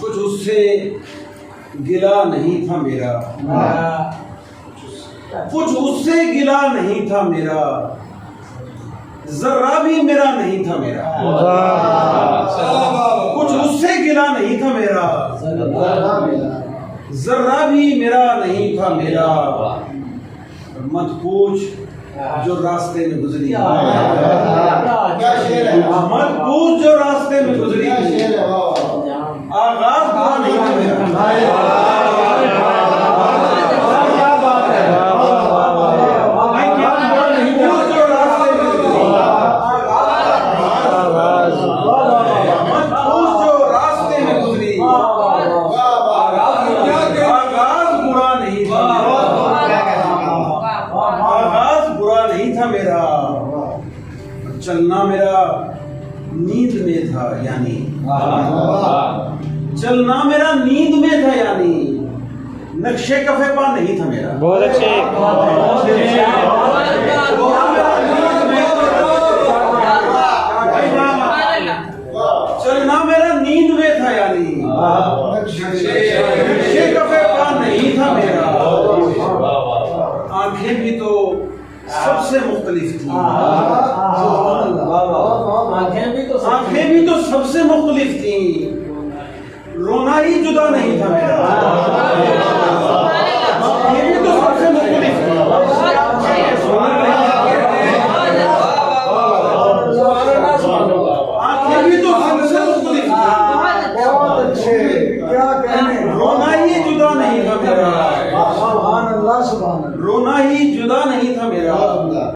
कुछ उससे गिला नहीं था मेरा, कुछ उससे गिला नहीं था मेरा, जर्रा भी मेरा नहीं था मेरा। कुछ उससे गिला नहीं था मेरा, जर्रा भी मेरा नहीं था मेरा। मत पूछ जो रास्ते में गुजरी, मत पूछ जो रास्ते में गुजरी, आगाज बुरा नहीं था मेरा। मेरा चलना मेरा नींद में था, यानी चलना मेरा नींद में था, यानी नक्शे कफे पा नहीं था मेरा। बहुत अच्छे। चलना मेरा नींद में था, यानी नक्शे कफे पा नहीं था मेरा। आंखें भी तो सबसे मुख्तलिफ थी, आंखें भी तो सबसे मुख्तलिफ थी, रोना ही जुदा नहीं था मेरा।